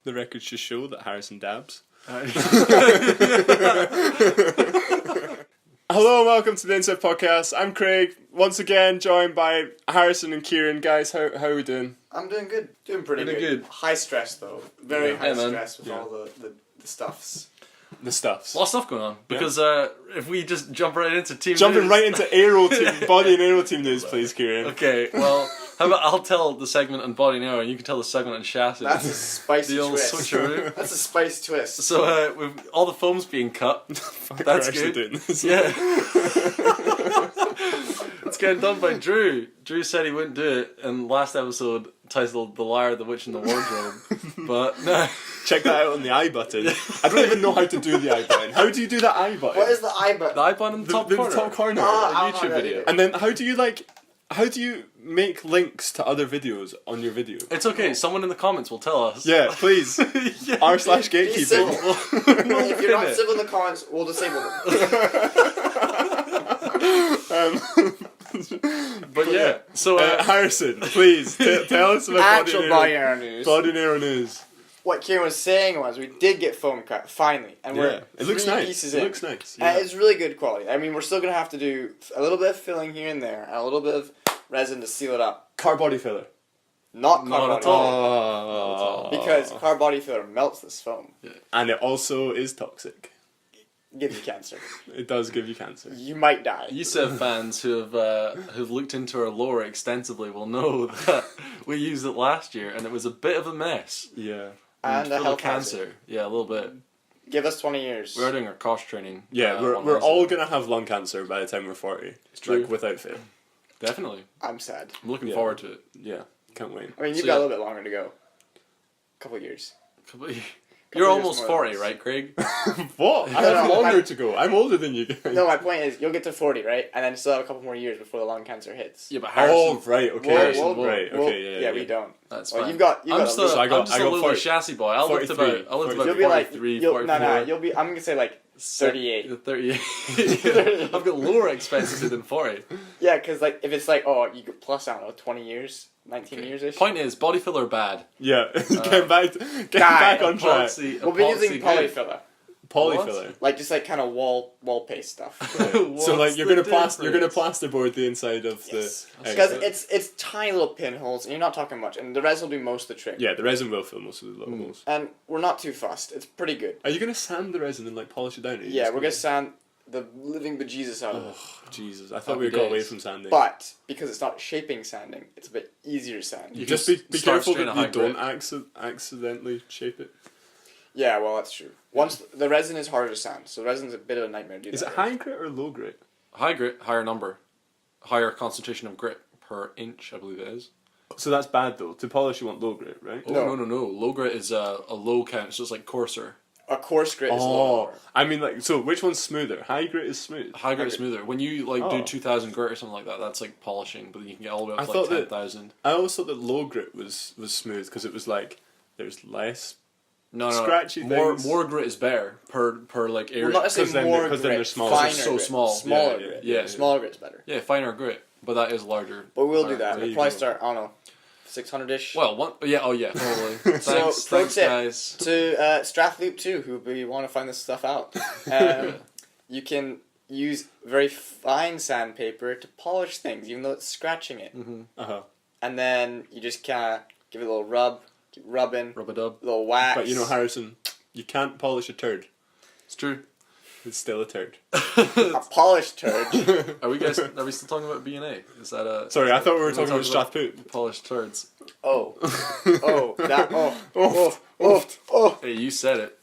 The records just show that Harrison dabs. Hello and welcome to the Insev podcast. I'm Craig, once again joined by Harrison and Kieran. Guys, how are we doing? I'm doing good. Doing pretty good. High stress though. Very high stress with all the stuffs. The stuffs. A lot of stuff going on. Because if we just jump right into team Jumping news. right into aero team, body and aero team news, please, Kieran. Okay, well, how about I'll tell the segment on body and aero and you can tell the segment on chassis. That's a spicy the old twist. switcheroo. That's a spicy twist. So with all the foam's being cut. That's good. Doing this. Yeah. It's getting done by Drew. Drew said he wouldn't do it, and last episode titled "The Liar, the Witch, and the Wardrobe." But no. Check that out on the I button. I don't even know how to do the I button. How do you do that I button? What is the I button? The I button in the top corner. The top corner. Ah, YouTube video. And then how do you make links to other videos on your video? It's okay. Someone in the comments will tell us. Yeah, please. Yeah. r/gatekeeping. If you're not civil in the comments, we'll disable them. But yeah, so Harrison, please tell us about Actual body air news. Body and aero news. What Kieran was saying was we did get foam cut finally, and we're It looks three nice. pieces It in. looks nice. And it's really good quality. I mean, we're still gonna have to do a little bit of filling here and there, and a little bit of resin to seal it up. Car body filler. Not Not car at body all. filler, because car body filler melts this foam, And it also is toxic. gives you cancer. It does give you cancer. You might die. Insev fans who've looked into our lore extensively will know that we used it last year and it was a bit of a mess. Yeah. And a full of health cancer. hazard. Yeah, a little bit. Give us 20 years. We are doing our cost training. Yeah, we're on all Insev. gonna have lung cancer by the time we're 40. It's true. Like, without fail. Definitely. I'm sad. I'm looking Yeah. forward to it. Yeah, can't wait. I mean, you've So, got yeah. a little bit longer to go. Couple years. You're years almost more 40, than right, Craig? What? I No, have no, longer I- to go. I'm older than you guys. No, my point is, you'll get to 40, right? And then still have a couple more years before the lung cancer hits. Yeah, but Oh, Harrison. right, okay. Whoa, whoa, right, whoa. okay, yeah. we don't. That's Well, fine. you've got I'm a still, little- So I got- I'm just I a got little 40. chassis boy. I lived 43. about You'll 43, be like, 44. you'll be, I'm gonna say like 38. 38. I've got lower expenses than 40. Yeah, because like, if it's like, oh, you could plus, I don't know, 20 years, 19 years-ish. Point is, body filler bad. Yeah, get back on track. We'll be using polyfiller. Polyfiller. Like, just like kind of wall paste stuff. So like you're gonna plasterboard the inside of Yes. the. Because exit. it's tiny little pinholes, and you're not talking much, and the resin will do most of the trick. Yeah, the resin will fill most of the little holes. And we're not too fussed. It's pretty good. Are you gonna sand the resin and like polish it down? Or are you Yeah, just we're gonna sand the living bejesus out of it. Oh Jesus! I thought Happy we got away days. from sanding. But because it's not shaping sanding, it's a bit easier sand. You just can be start careful straight that at you high don't grade. accidentally shape it. Yeah, well, that's true. Once the resin is harder to sand, so resin's a bit of a nightmare to do Is that it with. high grit or low grit? High grit, higher number. Higher concentration of grit per inch, I believe it is. So that's bad though. To polish, you want low grit, right? Oh, no. Low grit is a low count, so it's like coarser. A coarse grit is Oh, lower. I mean, like, so which one's smoother? High grit is smooth. High grit is smoother. When you like Oh. do 2,000 grit or something like that, that's like polishing, but then you can get all the way I up to thought like that- 10,000. I always thought that low grit was smooth because it was like there's less. No. Scratchy more things. more grit is better per like area. Well, not Because necessarily then- more because grit, then they're smaller. finer So grit. small. Smaller Yeah, grit. yeah. Smaller grit's better. Yeah, finer grit, but that is larger. But we'll do Higher that. grit. there you We'll probably go. start, I don't know, 600-ish. Well, one, yeah, oh yeah, totally. Thanks, So, pro thanks tip. guys. To Strathloop 2, who we want to find this stuff out. You can use very fine sandpaper to polish things, even though it's scratching it. And then you just kind of give it a little rub, keep rubbing, Rub-a-dub. little wax. But you know, Harrison, you can't polish a turd. It's true. It's still a turd. a polished turd. Are we still talking about B&A? Is that a... Sorry, I thought we were We're talking about talking Strathpoop. Polished turds. Oh. Oh. Hey, you said it.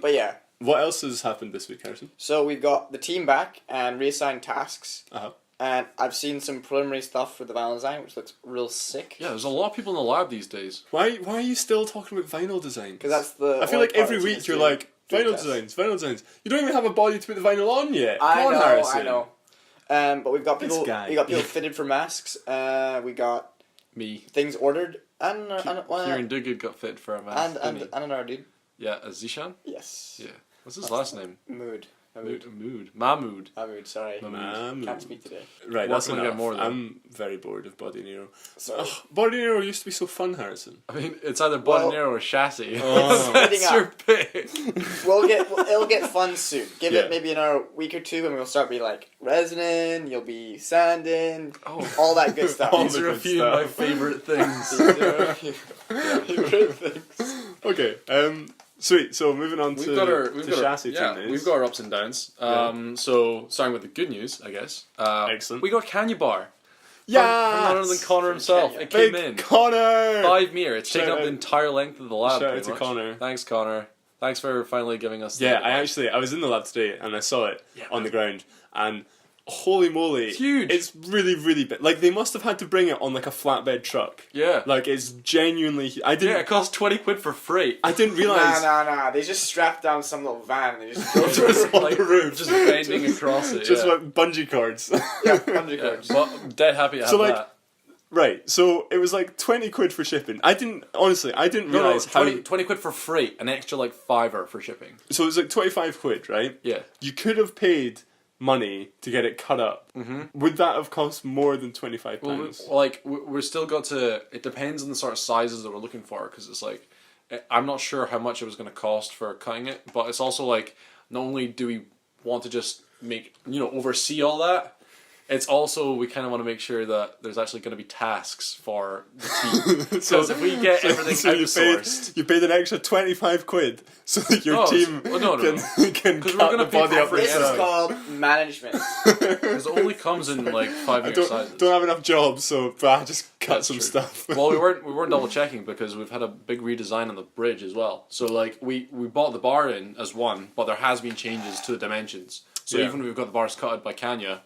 But yeah, What else has happened this week, Harrison? so we've got the team back and reassigned tasks. Uh-huh. And I've seen some preliminary stuff for the vinyl design, which looks real sick. Yeah, there's a lot of people in the lab these days. Why are you still talking about vinyl design? Because that's the. I feel only like part every that's week you're missing. like, vinyl designs. You don't even have a body to put the vinyl on yet. I Come on, know, Harrison. I know. But we've got This people. guy. We got people fitted for masks. We got Me. things ordered, and Kieran Duguid got fit for a mask. and didn't he? another dude. Yeah, Zishan? Yes. Yeah. What's his last name? Mood. Mahmood. Mahmood, sorry. Mahmood. Can't speak today. Right, What that's can we get enough. more, though? I'm very bored of Body Nero. Sorry. Body Nero used to be so fun, Harrison. I mean, it's either Well- Bodanero or Chassis. Oh. That's your pick. It'll get fun soon. Give Yeah. it maybe another week or two, and we'll start be like resining. You'll be sanding, Oh. all that good stuff. All These the are a good few of my stuff. favorite things. Favorite things. Okay, sweet. So moving on to chassis team news. we've got our ups and downs. So starting with the good news, I guess. Excellent. We got Canyon Bar. Yeah, From none other than Connor himself. Kenya. It came Big in Connor. 5 meter. It's taken Shout up the out- entire length of the lab. shout out pretty to much. Connor. Thanks, Connor. Thanks for finally giving us. Yeah, I was in the lab today and I saw it on the ground, and holy moly, It's huge. It's really, really big. Like, they must have had to bring it on like a flatbed truck. Yeah. Like, it's genuinely. I Yeah, didn't. it cost 20 quid for freight. I didn't realize. Nah. They just strapped down some little van and they just drove to Just on Like, the roof, just bending across it. just yeah. like bungee cords. yeah, 100 Yeah, cards. but I'm dead happy to have So, like, that. Right, so it was like 20 quid for shipping. I didn't No, realise how. 20 quid for freight, an extra like $5 for shipping. So it was like 25 quid, right? Yeah. You could have paid money to get it cut up. Mm-hmm. Would that have cost more than £25? We're still got to. It depends on the sort of sizes that we're looking for, because it's like, I'm not sure how much it was going to cost for cutting it, but it's also like, not only do we want to just oversee all that, it's also we kind of want to make sure that there's actually going to be tasks for the team. Because if we get everything outsourced, you paid an extra 25 quid so that your team no. can 'Cause we're cut gonna the pay body for up free This is themselves. called management. because it only comes in like 5 I meter sizes. don't have enough jobs, so I just cut That's some true. stuff. Well, we weren't double checking because we've had a big redesign on the bridge as well. So like we bought the bar in as one, but there has been changes to the dimensions. So Yeah. even if we've got the bars cut by Kanya,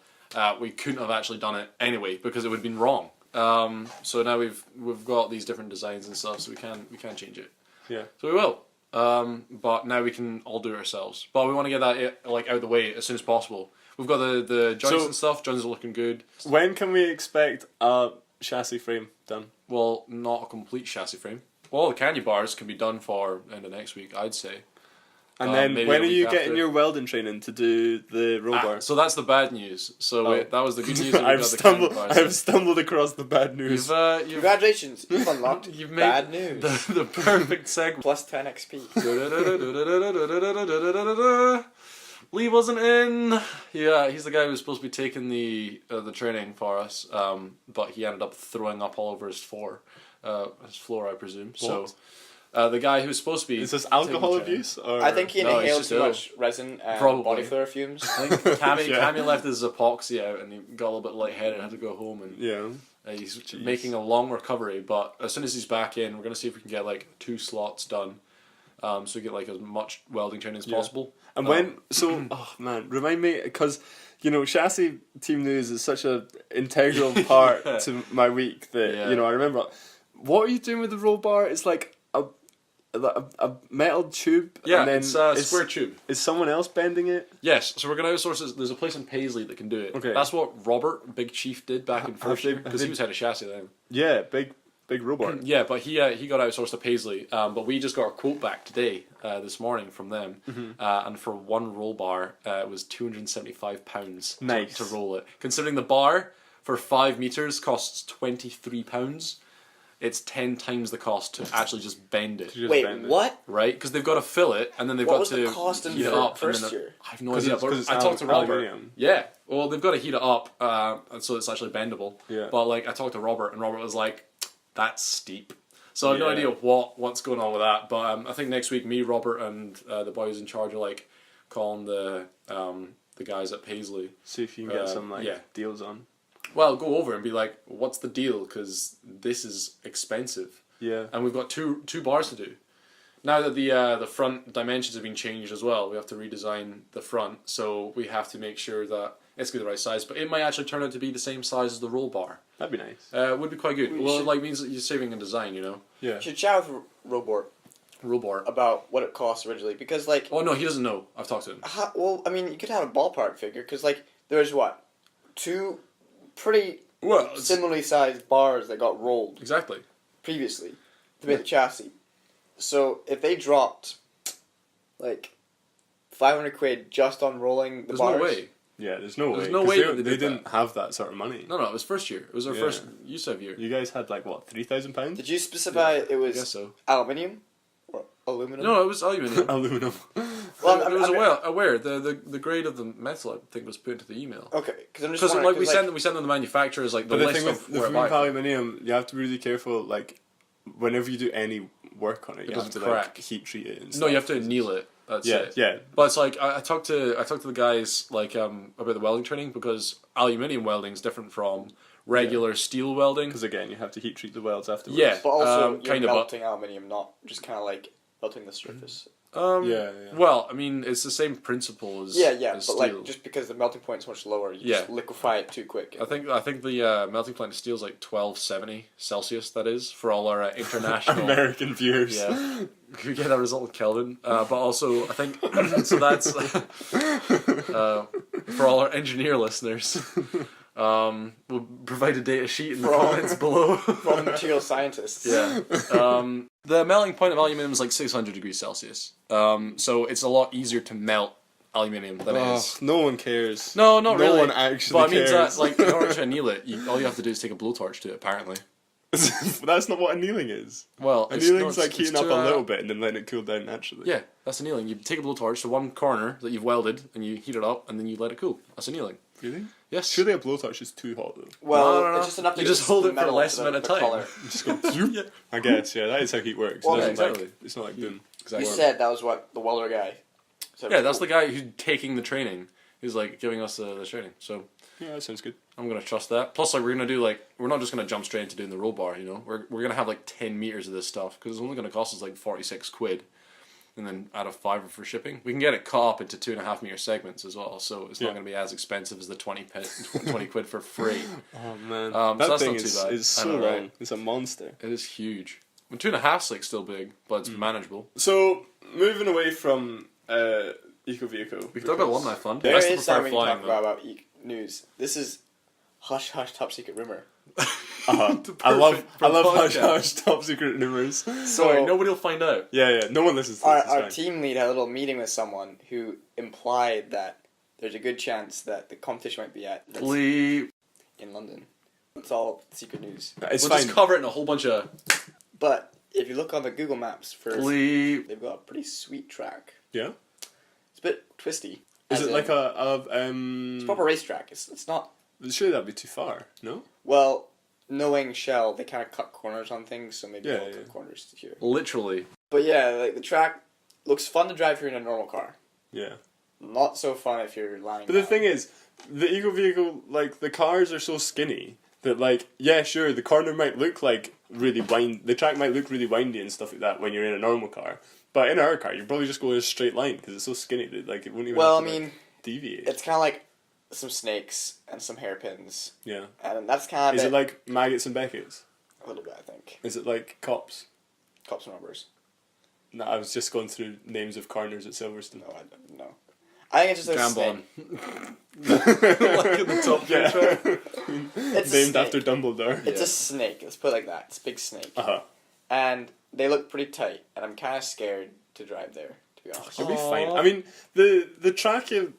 we couldn't have actually done it anyway because it would have been wrong. So now we've got these different designs and stuff, so we can change it. Yeah. So we will. But now we can all do it ourselves. But we want to get that like out of the way as soon as possible. We've got the joints So- and stuff. Joints are looking good. When can we expect a chassis frame done? Well, not a complete chassis frame. Well, the Canyon bars can be done for end of next week, I'd say. And then maybe when a are you week getting after. your welding training to do the roll bar? So that's the bad news. So Oh. that was the good news. That we I've got the Canyon stumbled. bars. I've stumbled across the bad news. You've Congratulations, you've unlocked you've made bad news. the perfect segue. Plus 10 XP. Lee wasn't in. Yeah, he's the guy who was supposed to be taking the training for us, but he ended up throwing up all over his floor, I presume. So, the guy who's supposed to be Is this taking alcohol the training- abuse? Or? I think he No, he's inhaled just too ill. much resin and Probably. body flare fumes. I think Cammy, Yeah. Cammy left his epoxy out and he got a little bit lightheaded and had to go home, and Yeah. he's making a long recovery. But as soon as he's back in, we're going to see if we can get like 2 slots done, so we get like as much welding training as Yeah. possible. And oh man, remind me, because chassis team news is such a integral part Yeah. to my week that Yeah. I remember. What are you doing with the roll bar? It's like a metal tube, Yeah, and then it's a square tube. Is someone else bending it? Yes, so we're going to outsource it. There's a place in Paisley that can do it. Okay. That's what Robert, Big Chief, did back in first year, because he was head of chassis then. Yeah, big robot. Yeah, but he got outsourced to Paisley. But we just got our quote back today, this morning from them, and for one roll bar, it was £275 Nice. to roll it. Considering the bar for 5 meters costs £23, it's 10 times the cost to actually just bend it. Just Wait, bend it. what? Right, because they've got to fill it, and then they've What got was to the cost in heat it for up. first and then year? I have no 'Cause idea. it's- But 'cause it's I talked to Robert. aluminium. Yeah, well, they've got to heat it up, so it's actually bendable. Yeah. But like, I talked to Robert, and Robert was like, "That's steep." So I have no Yeah. idea what's going on with that. But I think next week, me, Robert, and the boys in charge are like calling the guys at Paisley. See if you can get some yeah. deals on. Well, go over and be like, "What's the deal?" Because this is expensive. Yeah. And we've got two bars to do. Now that the front dimensions have been changed as well, we have to redesign the front, so we have to make sure that it's going to be the right size. But it might actually turn out to be the same size as the roll bar. That'd be nice. It would be quite good. We Well, should- it like means that you're saving in design, Yeah. You should chat with Robert Roll bar. about what it costs originally, because like, Oh no, he doesn't know. I've talked to him. well, I mean, you could have a ballpark figure, because like, there's what, 2 pretty Well, it's- similarly sized bars that got rolled exactly. previously to make the chassis. So if they dropped like 500 quid just on rolling the There's bars. no way. Yeah, there's no way. There's no 'cause way they, that they they did didn't that. have that sort of money. No, it was first year. It was our Yeah. first USEV year. You guys had like what, £3,000? Did you specify it I guess was so. aluminium or aluminum? No, it was aluminium. Aluminum. Well, it was aware. The grade of the metal, I think, was put into the email. Okay, because I'm just Because wondering, like we send them the manufacturers like the But the list thing with of the where thing to buy with it from. aluminium, you have to be really careful. Like, whenever you do any work on it, you have doesn't to like crack. heat treat it. And No, stuff. you have to anneal it. That's Yeah, it. yeah. But it's like I talked to the guys like about the welding training because aluminium welding is different from regular steel welding. Because again, you have to heat treat the welds afterwards. Yeah, but also you're kind of. melting aluminium, not just kind of like melting the surface. Yeah. Well, I mean, it's the same principle as Yeah, as but steel. like just because the melting point is much lower, you just liquefy it too quick. I think the melting point of steel is like 1270 Celsius. That is for all our international American viewers. Yeah, we get a result in Kelvin. But also, I think so. That's for all our engineer listeners. We'll provide a data sheet in the comments below. For all the material scientists. Yeah. The melting point of aluminium is like 600 degrees Celsius. So it's a lot easier to melt aluminium than it is. No one cares. No, not really. No one actually But I mean, cares. that, like, in order to anneal it, all you have to do is take a blowtorch to it, apparently. That's not what annealing is. Well, Annealing's like it's heating up to, a little bit and then letting it cool down naturally. Yeah, that's annealing. You take a blowtorch to one corner that you've welded, and you heat it up, and then you let it cool. That's annealing. Really? Yes. Surely a blowtorch is too hot though. Well, No. it's just enough to You get just hold the it for metal less to amount of the time. color. Just go zoop. Yeah. I guess, yeah, that is how heat works. Well, It yeah, doesn't exactly. it's not like doing. Exactly. You said that was what the welder guy said. Yeah, that's the guy who's taking the training. He's like giving us the training. So Yeah, that sounds good. I'm gonna trust that. Plus, like we're gonna do we're not just gonna jump straight into doing the roll bar. You know, we're gonna have like 10 meters of this stuff because it's only gonna cost us like 46 quid, and then add a $5 for shipping. We can get it cut up into 2.5 meter segments as well, so it's not gonna be as expensive as the 20 quid for free. Oh man, So that that's thing not too is bad. is I so know, long. right? It's a monster. It is huge. Well, 2.5's like still big, but it's manageable. So moving away from eco vehicle, We can talk about Alumni Fund. There I still is something prefer we can talk flying, about news. This is hush hush top secret rumor. I love hush podcast. hush top secret numbers. Sorry, nobody will find out. Yeah, no one listens to Our, this. It's our fine. team lead had a little meeting with someone who implied that there's a good chance that the competition might be at Bleep. in London. It's all secret news. It's We'll fine. just cover it in a whole bunch of But if you look on the Google Maps first, bleep. they've got a pretty sweet track. Yeah. It's a bit twisty. Is as it in- like It's a proper racetrack. It's not. Surely that'd be too far. No. Well, knowing Shell, they kind of cut corners on things, so maybe Yeah, they'll yeah. cut corners here. Literally. But yeah, like the track looks fun to drive here in a normal car. Yeah. Not so fun if you're lying. But the down. thing is, the eco vehicle, like the cars are so skinny that, like, yeah, sure, the corner might look like really the track might look really windy and stuff like that when you're in a normal car. But in our car, you're probably just going a straight line because it's so skinny that like it won't even. Well, I have to, mean, like, deviate. it's kind of like some snakes and some hairpins, Yeah. and that's kind of Is it like maggots and Beckett's? a little bit. I think Is it like cops? cops and robbers. No, I was just going through names of corners at Silverstone. No, I don't know. I think it's just a Gambon. snake. Like in the top Yeah. picture. It's a Named snake. after Dumbledore. It's Yeah. a snake. Let's put it like that. It's a big snake, Uh-huh. and they look pretty tight. And I'm kind of scared to drive there. To be honest. You'll be Aw. fine. I mean, the track in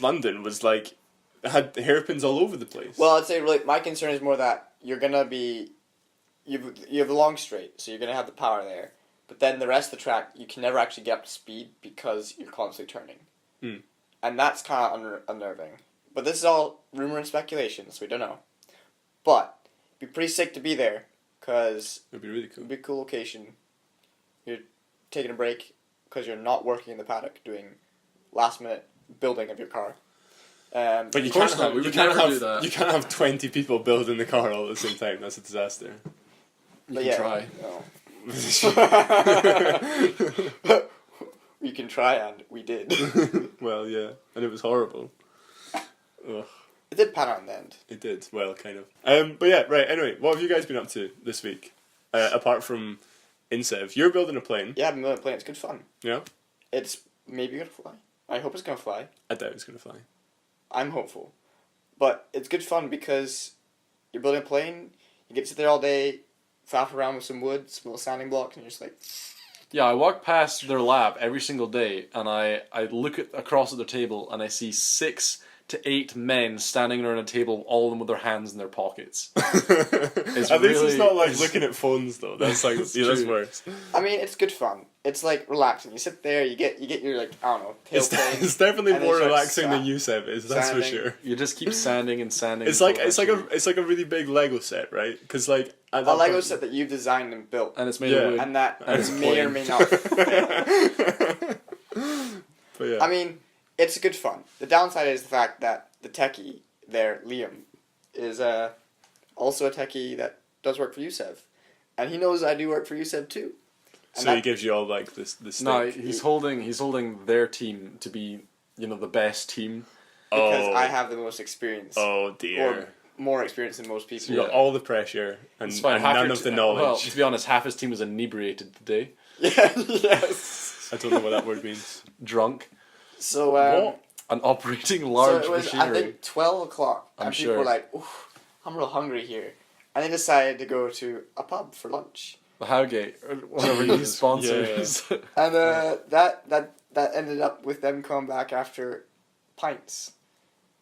London was like had hairpins all over the place. Well, I'd say really my concern is more that you're gonna be, you have the long straight, so you're gonna have the power there. But then the rest of the track, you can never actually get up to speed because you're constantly turning. Hmm. And that's kind of unnerving. But this is all rumor and speculation, so we don't know. But it'd be pretty sick to be there, because it'd be really it cool. would be a cool location. You're taking a break because you're not working in the paddock doing last minute building of your car. But you Of course can't not, have we you would can't never have do that. you can't have 20 people building the car all at the same time. That's a disaster. You But can yeah, try. No. We can try, and we did. Well, yeah, and it was horrible. Ugh, It did pan out in the end. it did. Well, kind of. But yeah, right. Anyway, what have you guys been up to this week? Apart from insev, you're building a plane. Yeah, I've been really playing. It's good fun. Yeah, It's maybe gonna fly. I hope it's gonna fly. I doubt it's gonna fly. I'm hopeful. But it's good fun because you're building a plane, you get to sit there all day, faff around with some wood, some little sanding blocks, and you're just like, Yeah, I walk past their lab every single day, and I look across at their table, and I see 6 to 8 men standing around a table, all of them with their hands in their pockets. At least it's not like looking at phones though. That's like that's worse. I mean, it's good fun. It's like relaxing. You sit there, you get your like I don't know tail playing. It's definitely and then more you start relaxing than insev is. That's for sanding. sure. You just keep sanding and sanding. It's like a really big Lego set, right? Because like a Lego set that you've designed and built, and it's made of wood, and that and it's may or may not. But yeah. I mean, it's good fun. The downside is the fact that the techie there, Liam, is also a techie that does work for USEV, and he knows I do work for USEV too. And so he gives you all like this. No, he's holding their team to be the best team because I have the most experience. Oh dear. Or more experience than most people. So you got all the pressure and none of the knowledge. Well, to be honest, half his team was inebriated today. Yeah. Yes. I don't know what that word means. Drunk. So what? And operating large so it was, machinery. I think 12 o'clock, and people were like, "Oof, I'm real hungry here," and they decided to go to a pub for lunch. The Howgate, or whatever you sponsors. Yeah. And that ended up with them coming back after pints.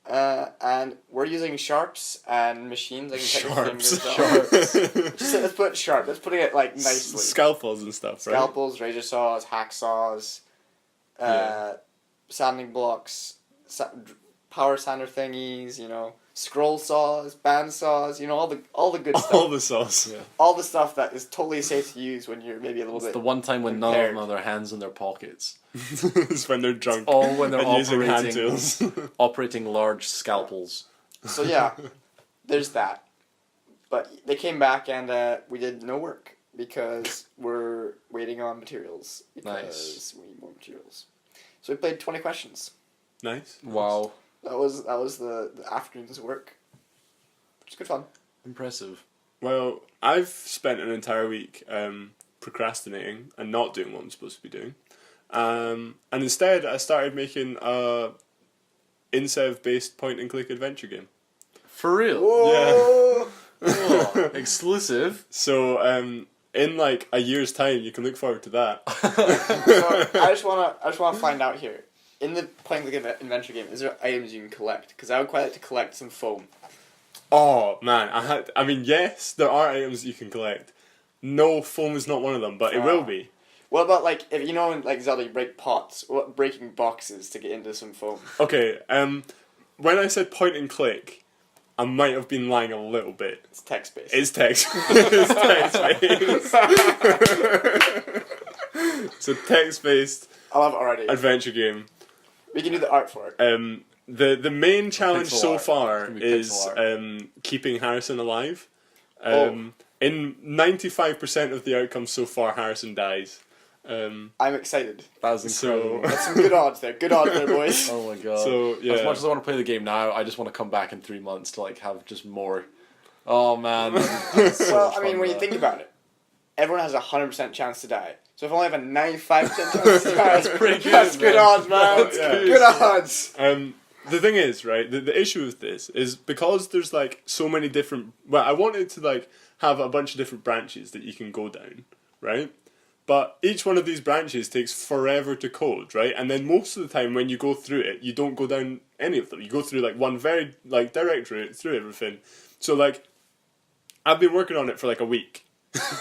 And we're using sharps and machines. I can check your fingers off. Just let's put sharp. Let's put it like nicely. Scalpels and stuff, right? Scalpels, razor saws, hacksaws, sanding blocks, power sander thingies. Scroll saws, band saws. All the good stuff. All the sauce. Yeah. All the stuff that is totally safe to use when you're maybe a little It's bit. the one time when none of them have their hands in their pockets. It's when they're drunk. All when they're and using hand tools. operating large scalpels. So yeah, there's that. But they came back and we did no work because we're waiting on materials because we need more materials. So we played 20 questions. Nice. Wow. That was the afternoon's work. Which is good fun. Impressive. Well, I've spent an entire week procrastinating and not doing what I'm supposed to be doing. And instead, I started making a insev-based point-and-click adventure game. For real? Whoa! Oh, exclusive. So, in like a year's time, you can look forward to that. So I just wanna find out here. In the playing the adventure game, is there items you can collect? Because I would quite like to collect some foam. Oh man, I mean, yes, there are items you can collect. No, foam is not one of them, but it will be. What about like if in like Zelda you break pots? What breaking boxes to get into some foam? Okay, when I said point and click, I might have been lying a little bit. It's text based. It's text. It's text based. It's a text based. I love it already. Adventure game. We can do the art for it. The main challenge so far is art. keeping Harrison alive. Oh. In 95% of the outcomes so far, Harrison dies. I'm excited. That is incredible. That's some good odds there. Good odds there, boys. Oh my god. So, yeah. As much as I want to play the game now, I just want to come back in 3 months to like have just more. Oh man. Well, I mean, when you think about it, everyone has a 100% chance to die. So if I only have a 95% chance to die, that's pretty good. That's good odds, man. Yeah. Good odds. The thing is, right, the issue with this is because there's like so many different... Well, I wanted to like have a bunch of different branches that you can go down, right? But each one of these branches takes forever to code, right? And then most of the time when you go through it, you don't go down any of them. You go through like one very like direct route through everything. So like, I've been working on it for like a week.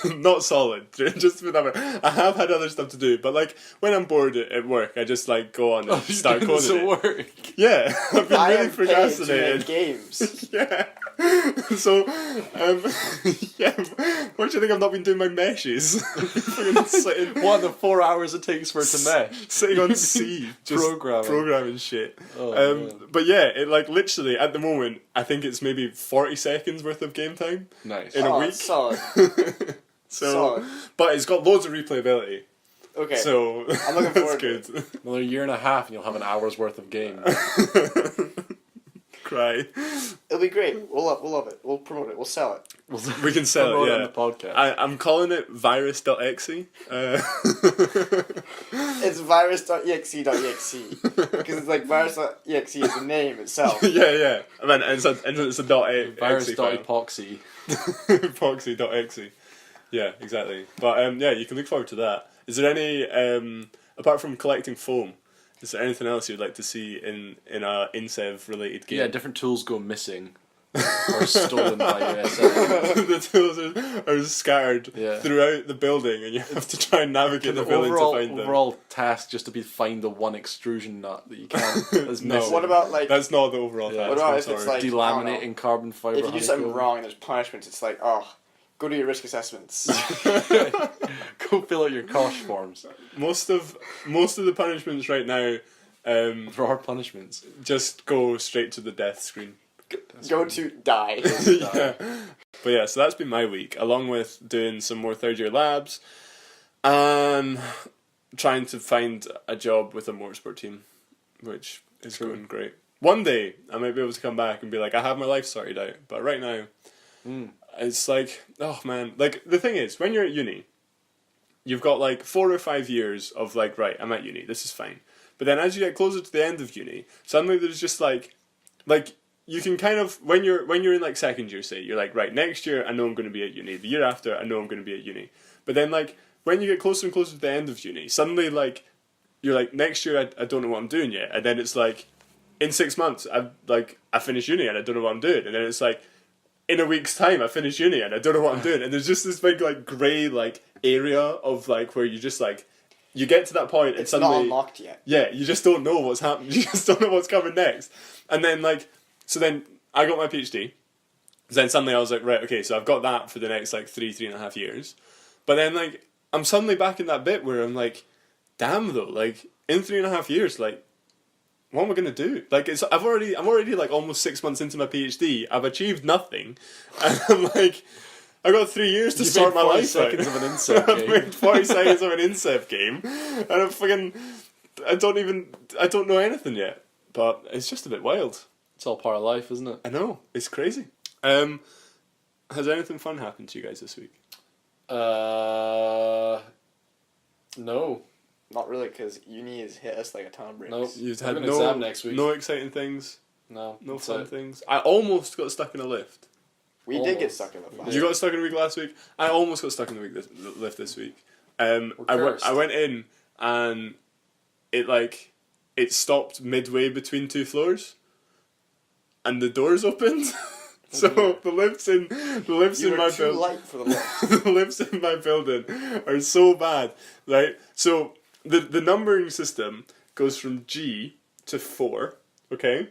Not solid, just whatever. I have had other stuff to do, but like when I'm bored at work, I just like go on and start coding it. Work. Yeah, I've been really procrastinating. Games. Yeah. So, yeah. What do you think I've not been doing my meshes? What the 4 hours it takes for it to mesh? Sitting on C, just programming shit. But yeah, it like literally at the moment, I think it's maybe 40 seconds worth of game time. Nice. In a week. Solid. So, but it's got loads of replayability. Okay. So I'm looking forward that's to good. Another year and a half, and you'll have an hour's worth of game. Cry. It'll be great. We'll love it. We'll promote it. We'll sell it. We can sell Promote it, on yeah. the podcast. I'm calling it virus.exe. It's virus.exe.exe because it's like virus.exe is the name itself. yeah. I mean, it's a Virus file. epoxy. Epoxy.exe. Yeah, exactly. But yeah, you can look forward to that. Is there any apart from collecting foam? Is there anything else you'd like to see in a insev related game? Yeah, different tools go missing or stolen by USF. The tools are scattered Yeah. throughout the building, and you have to try and navigate the building to find them. Overall task just to be find the one extrusion nut that you can. That's No. missing. What about like That's not the overall Yeah. task. What about I'm if it's sorry. like- delaminating carbon fiber? if you do something honeycomb? wrong and there's punishments? It's like, oh, go do your risk assessments. Go fill out your COSH forms. most of the punishments right now There are punishments. just go straight to the death screen. Go to die. Yeah. But yeah, so that's been my week, along with doing some more third year labs and trying to find a job with a motorsport team, which is going great. One day I might be able to come back and be like, I have my life sorted out. But right now, it's like, oh man. Like, the thing is, when you're at uni, you've got like 4 or 5 years of like, right, I'm at uni, this is fine. But then as you get closer to the end of uni, suddenly there's just like you can kind of, when you're in like second year, say, you're like, right, next year I know I'm going to be at uni. The year after I know I'm going to be at uni. But then like when you get closer and closer to the end of uni, suddenly like you're like, next year I don't know what I'm doing yet. And then it's like, in 6 months I finish uni and I don't know what I'm doing. And then it's like, in a week's time I finish uni and I don't know what I'm doing. And there's just this big like grey like area of like where you just like, you get to that point and It's suddenly not unlocked yet. yeah, you just don't know what's happening. You just don't know what's coming next. And then like, so then I got my PhD. Then suddenly I was like, right, okay, so I've got that for the next like 3.5 years. But then like, I'm suddenly back in that bit where I'm like, damn though, like in 3.5 years, like, what am I gonna do? Like, I'm already like almost 6 months into my PhD. I've achieved nothing, and I'm like, I got 3 years to sort my life out. seconds of an insev I've game. made 40 seconds of an insev game, and I don't know anything yet. But it's just a bit wild. It's all part of life, isn't it? I know, it's crazy. Has anything fun happened to you guys this week? No. Not really, because uni has hit us like a ton of bricks. Nope. You've I have had an exam next week. no exciting things, No. no that's fun it. things. I almost got stuck in a lift. We did get Almost. stuck in the Yeah. fight. You got stuck in a week last week. I almost got stuck in the lift this week. We're cursed. I went in and it stopped midway between 2 floors, and the doors opened. So the lifts in You were my too building, light for the lift. the lifts in my building are so bad, right? So the numbering system goes from G to 4. Okay,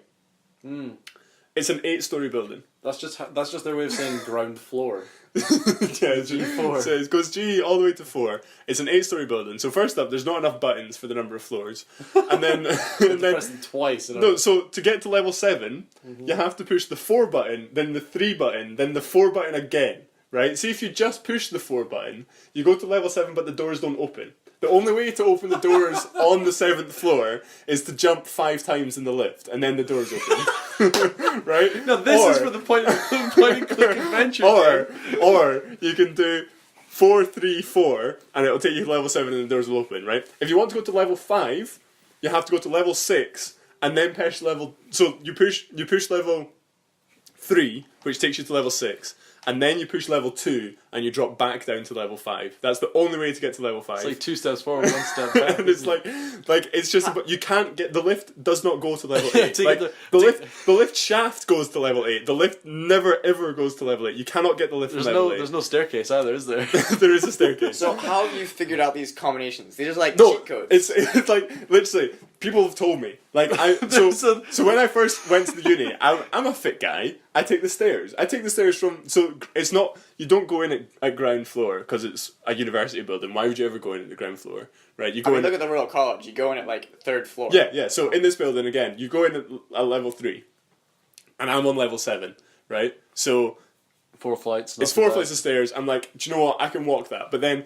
it's an 8-story building. That's just their way of saying ground floor. Yeah, G4. So it goes G all the way to 4. It's an 8-story building. So first up, there's not enough buttons for the number of floors, and then Press them twice. no. So to get to level 7, you have to push the 4 button, then the 3 button, then the 4 button again. Right? See, if you just push the 4 button, you go to level 7, but the doors don't open. The only way to open the doors on the 7th floor is to jump 5 times in the lift, and then the doors open. Right? No, this is for the point and click adventure. Or you can do 4, 3, 4, and it'll take you to level 7 and the doors will open, right? If you want to go to level 5, you have to go to level 6, and then push level... So you push level 3, which takes you to level 6, and then you push level 2, and you drop back down to level 5. That's the only way to get to level 5. It's like 2 steps forward, 1 step back. And it's like it's just you can't get, the lift does not go to level 8. Take Like, the- the lift shaft goes to level 8. The lift never ever goes to level 8. You cannot get the lift There's from level no 8. there's no staircase either, is there? There is a staircase. So how have you figured out these combinations? These are like No, cheat codes. it's like literally people have told me. Like so when I first went to the uni, I'm a fit guy. I take the stairs. From, so it's not, you don't go in at ground floor because it's a university building. Why would you ever go in at the ground floor, right? You go in. Look at the Royal College. You go in at like 3rd floor. Yeah. So in this building again, you go in at level 3, and I'm on level 7, right? So 4 flights. it's 4 flights of stairs. I'm like, do you know what? I can walk that. But then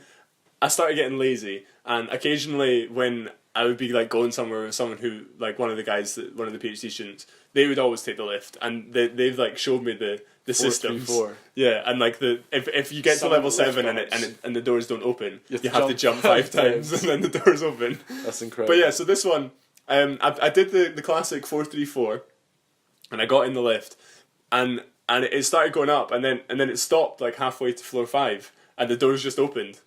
I started getting lazy, and occasionally when I would be like going somewhere with someone who, like one of the PhD students, they would always take the lift, and they've like showed me the 4, systems. 3, 4. Yeah, and like if you get Some to level lift 7 and doors. the doors don't open, You you have to jump 5 times and then the doors open. That's incredible. But yeah, so this one, I did the classic 4-3-4, and I got in the lift, and it started going up, and then it stopped like halfway to floor 5, and the doors just opened.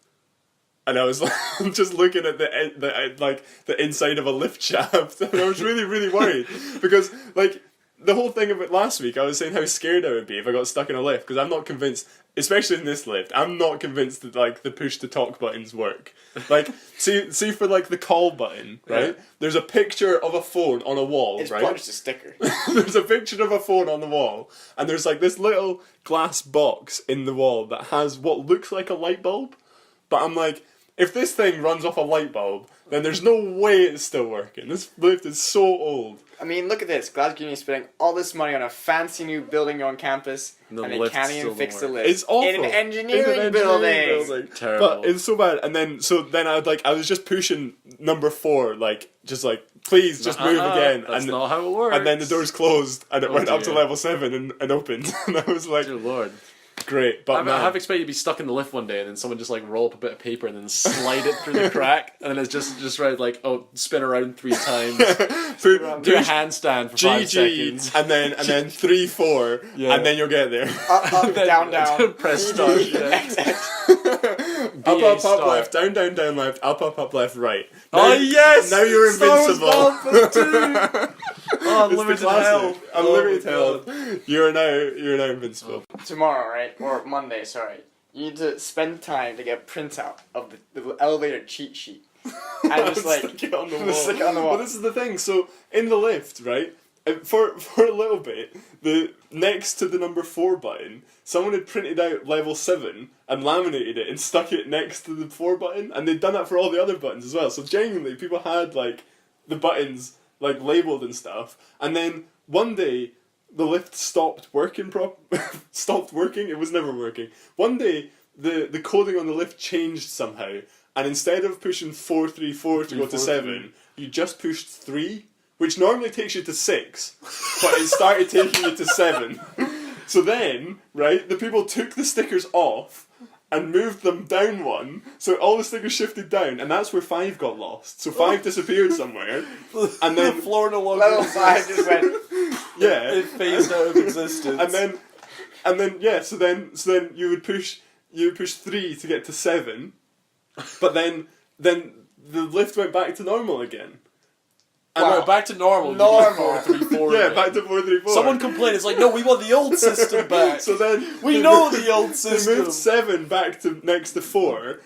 and I was like, just looking at the inside of a lift shaft, and I was really, really worried because like the whole thing of it last week, I was saying how scared I would be if I got stuck in a lift because I'm not convinced, especially in this lift, I'm not convinced that like the push to talk buttons work. Like, see for like the call button, right? Yeah. There's a picture of a phone on a wall, it's right? It's just a sticker. There's a picture of a phone on the wall, and there's like this little glass box in the wall that has what looks like a light bulb, but I'm like, if this thing runs off a light bulb, then there's no way it's still working. This lift is so old. I mean, look at this. Glasgow Uni is spending all this money on a fancy new building on campus, and they can't even fix the lift. It's awful. In an engineering building. Terrible. But it's so bad. And then, I was just pushing number 4, please, just move again. That's and not how it works. And then the doors closed, and it went up to level 7 and opened. And I was like, dear Lord. Great, but I have expected you to be stuck in the lift one day and then someone just like roll up a bit of paper and then slide it through the crack and then it's just right like, oh, spin around 3 times, do a handstand for 5 seconds, and then 3-4, and then you'll get there. Up, down, press start. Up, left, down, left, up, left, right. Now, oh yes! Now you're invincible. Unlimited health. Unlimited health. You're now invincible. Tomorrow, right? Or Monday, sorry. You need to spend time to get a printout of the elevator cheat sheet. And just stick it on the wall. Stick it on the wall. Well, this is the thing. So, in the lift, right? For a little bit, the next to the number 4 button, someone had printed out level 7 and laminated it and stuck it next to the 4 button, and they'd done that for all the other buttons as well. So genuinely, people had like the buttons like labeled and stuff. And then one day, the lift stopped working. Stopped working. It was never working. One day, the coding on the lift changed somehow, and instead of pushing 4-3-4 to go to 7, you just pushed 3. Which normally takes you to 6, but it started taking you to 7. So then, right, the people took the stickers off and moved them down 1, so all the stickers shifted down, and that's where 5 got lost. So 5 disappeared somewhere, and then the floor no longer level 5 just went. Yeah, it phased out of existence. and then so then you would push 3 to get to 7, but then the lift went back to normal again. Wow. Back to normal. 4-3-4. Yeah, back to 4-3-4. Someone complained. It's like, no, we want the old system back. So then we know the old system. They moved 7 back to next to 4,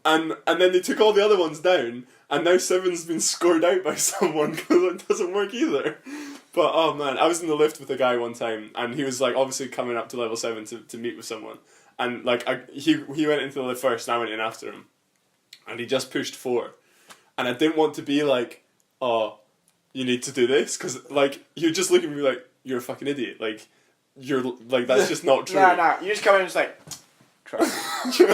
and then they took all the other ones down, and now 7's been scored out by someone because it doesn't work either. But oh man, I was in the lift with a guy one time, and he was like obviously coming up to level 7 to meet with someone, and like he went into the lift first, and I went in after him, and he just pushed 4, and I didn't want to be like, oh, you need to do this, because like you're just looking at me like you're a fucking idiot, like you're like that's just not true. Nah, you just come in and just like trust me.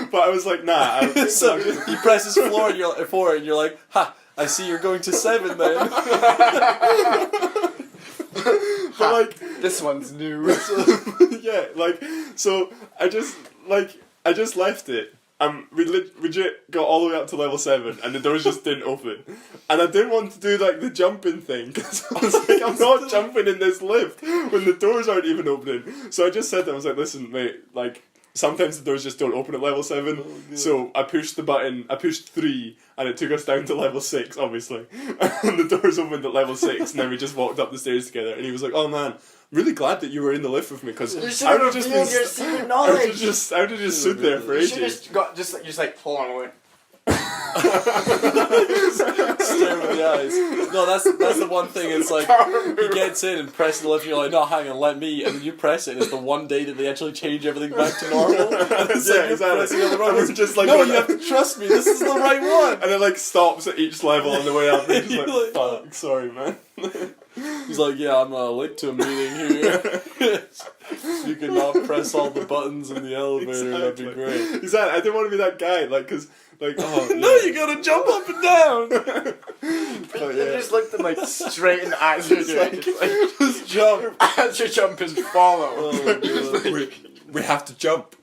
But I was like, nah. So he presses floor and you're 4 and you're like, ha, I see you're going to 7 then. But like this one's new. Yeah, like so I just left it. We legit got all the way up to level 7 and the doors just didn't open. And I didn't want to do like the jumping thing because I was like, I'm not jumping in this lift when the doors aren't even opening. So I just said that, I was like, listen mate, like sometimes the doors just don't open at level 7. So I pushed the button, I pushed 3 and it took us down to level 6 obviously. And the doors opened at level 6 and then we just walked up the stairs together and he was like, oh man, really glad that you were in the lift with me because I would have just been your secret knowledge. I would have just stood there for ages. You should just like pull on away. Stare with the eyes. No, that's the one thing. It's like he gets in and presses the lift. And you're like, no, hang on, let me. And then you press it. And it's the one day that they actually change everything back to normal. And it's Yeah, like you're exactly. pressing on the wrong. And we're just like, no, you have to trust me. This is the right one. And it like stops at each level on the way up. And you're just You're like, like, fuck, sorry man. He's like, yeah, I'm late to a meeting here. You can now press all the buttons in the elevator. That'd be great. Exactly. I didn't want to be that guy, like, cause, like, oh yeah. No, you gotta jump up and down. But, You just looked them like straight in the eyes. You're doing. Just jump. As you jump is follow. Oh, we have to jump.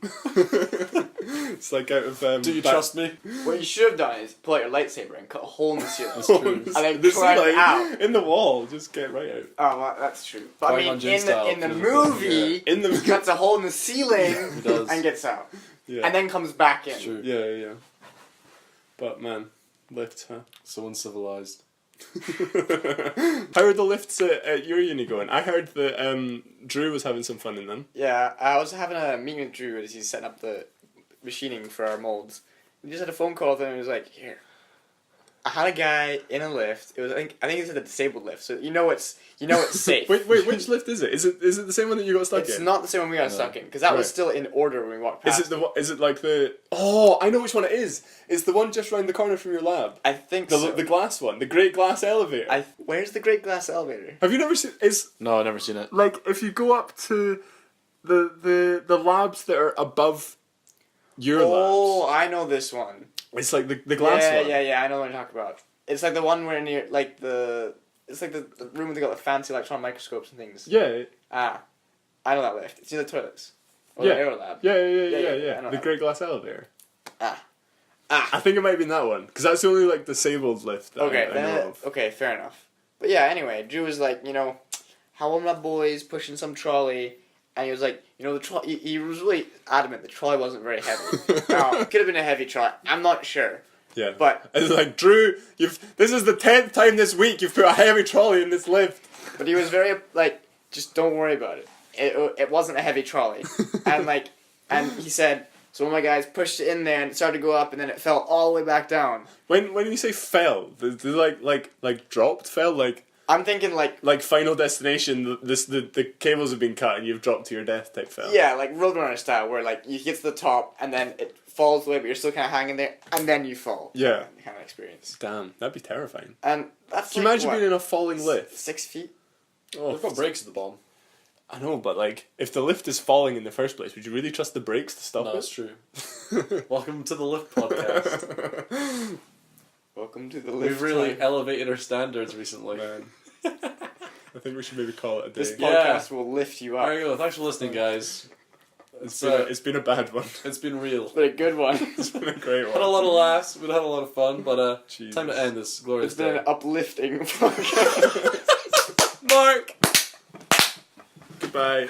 It's like out of. do you trust me? What you should have done is pull out your lightsaber and cut a hole in the ceiling. That's true. And then The climb ceiling, out. in the wall, just get right out. Oh, well, that's true. But I mean, Qui-Gon Jinn style, in the because movie, In the he cuts a hole in the ceiling He does. and gets out. Yeah. And then comes back in. It's true. Yeah. But man, lifts, huh? So uncivilized. How are the lifts at your uni going? I heard that Drew was having some fun in them. Yeah, I was having a meeting with Drew as he's setting up the machining for our molds. We just had a phone call with him and he was like, here. I had a guy in a lift. It was I think it's a disabled lift, so you know it's safe. Wait, which lift is it? Is it the same one that you got stuck in? It's not the same one we got stuck in because that was still in order when we walked past. Is it like the? Oh, I know which one it is. It's the one just round the corner from your lab. I think so. The glass one, the great glass elevator. Where's the great glass elevator? Have you never seen? It's No, I've never seen it. like if you go up to the labs that are above your Oh, labs. I know this one. It's like the glass one. Yeah. I know what you're talking about. It's like the one where near it's like the room where they got the fancy electron microscopes and things. Yeah. Ah, I know that lift. It's near the toilets. Or Yeah. the aero lab. Yeah. I know The that. great glass elevator. Ah. I think it might be in that one because that's the only like disabled lift that Okay, I know of. okay, fair enough. But yeah, anyway, Drew was like, how are my boys pushing some trolley? And he was like, the trolley. He was really adamant the trolley wasn't very heavy. Now, it could have been a heavy trolley. I'm not sure. Yeah. But it's like, Drew, this is the 10th time this week you've put a heavy trolley in this lift. But he was very like, just don't worry about it. It wasn't a heavy trolley, and he said, so one of my guys pushed it in there and it started to go up and then it fell all the way back down. When you say fell, they like dropped, fell like I'm thinking like Final Destination. The cables have been cut and you've dropped to your death type fell. yeah, like Roadrunner style, where like you get to the top and then it falls away, but you're still kind of hanging there, and then you fall. Yeah. Kind of experience. Damn, that'd be terrifying. And that's Can you imagine being in a falling lift? 6 feet. Oh, They've got brakes at the bottom. I know, but like, if the lift is falling in the first place, would you really trust the brakes to stop No, it? that's true. Welcome to the Lift Podcast. Welcome to the lift. We've really time. elevated our standards recently. Man. I think we should maybe call it a day. This Yeah. podcast will lift you up. There you go. Thanks for listening, guys. It's been a bad one. It's been real. It's been a good one. It's been a great Had a one. lot of laughs. We've had a lot of fun, but Jesus. time to end this glorious It's been day. an uplifting podcast. Mark. Goodbye.